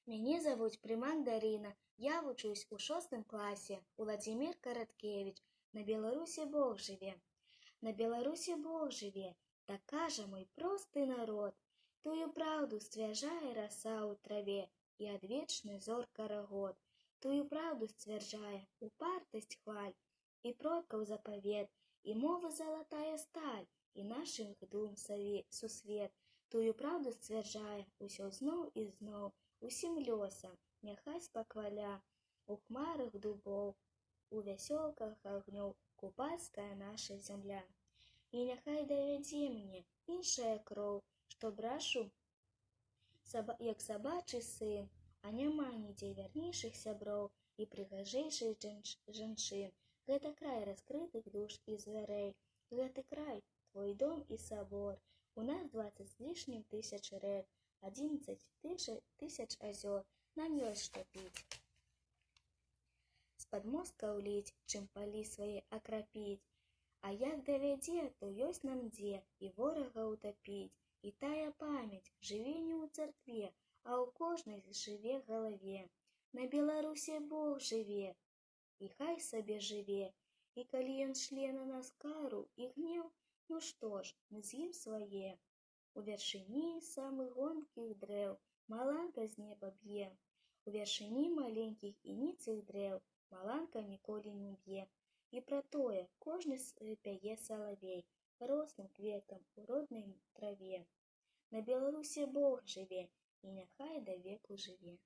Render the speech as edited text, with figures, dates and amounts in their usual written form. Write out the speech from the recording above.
Мяне завуць Прымак Дарына. Я вучусь у 6 класе. Уладзімір Караткевіч. На Беларусі Бог жыве. На Беларусі Бог жыве, так кажа мой просты народ. Тую праўду сцвярджае раса ў траве і адвечны зорка рагод. Тую праўду сцвярджае упартасць хваль і продкаў запавет, і мовы залатая сталь, і нашых дум сусвет. Тую праўду сцвярджае усё зноў і зноў, усім лёсам, няхай спакваля, у хмарах дубоў, у вясёлках агнёў, купацкая наша зямля. І няхай давядзе мне іншая кроў, што брашу, як сабачы сын, а няма нідзе вярнейшых сяброў і прыгажэйшых жанчын. Гэта край раскрытых душ і звярэй, гэты край, твой дом і сабор. У нас 20 з лішнім тысяч рэк, 11 тысяч азёр, нам ёсць што піць. З падмосткаў ліць, чым палі свае акрапіць. А як давядзе, то ёсць нам дзе і ворага ўтапіць. І тая памяць жыве не ў царкве, а ў кожнай жыве галаве. На Беларусе Бог жыве, і хай сабе жыве. І калі ён шле на нас кару і гнеў, ну што ж, мы з ім свае. У вяршыні самых гонкіх дрэў маланка з неба б'е. У вяршыні маленькіх і ніцых дрэў маланка ніколі не б'е. І пра тое кожны пяе салавей рослым кветкам у роднай траве. На Беларусе Бог жыве, і няхай да веку жыве.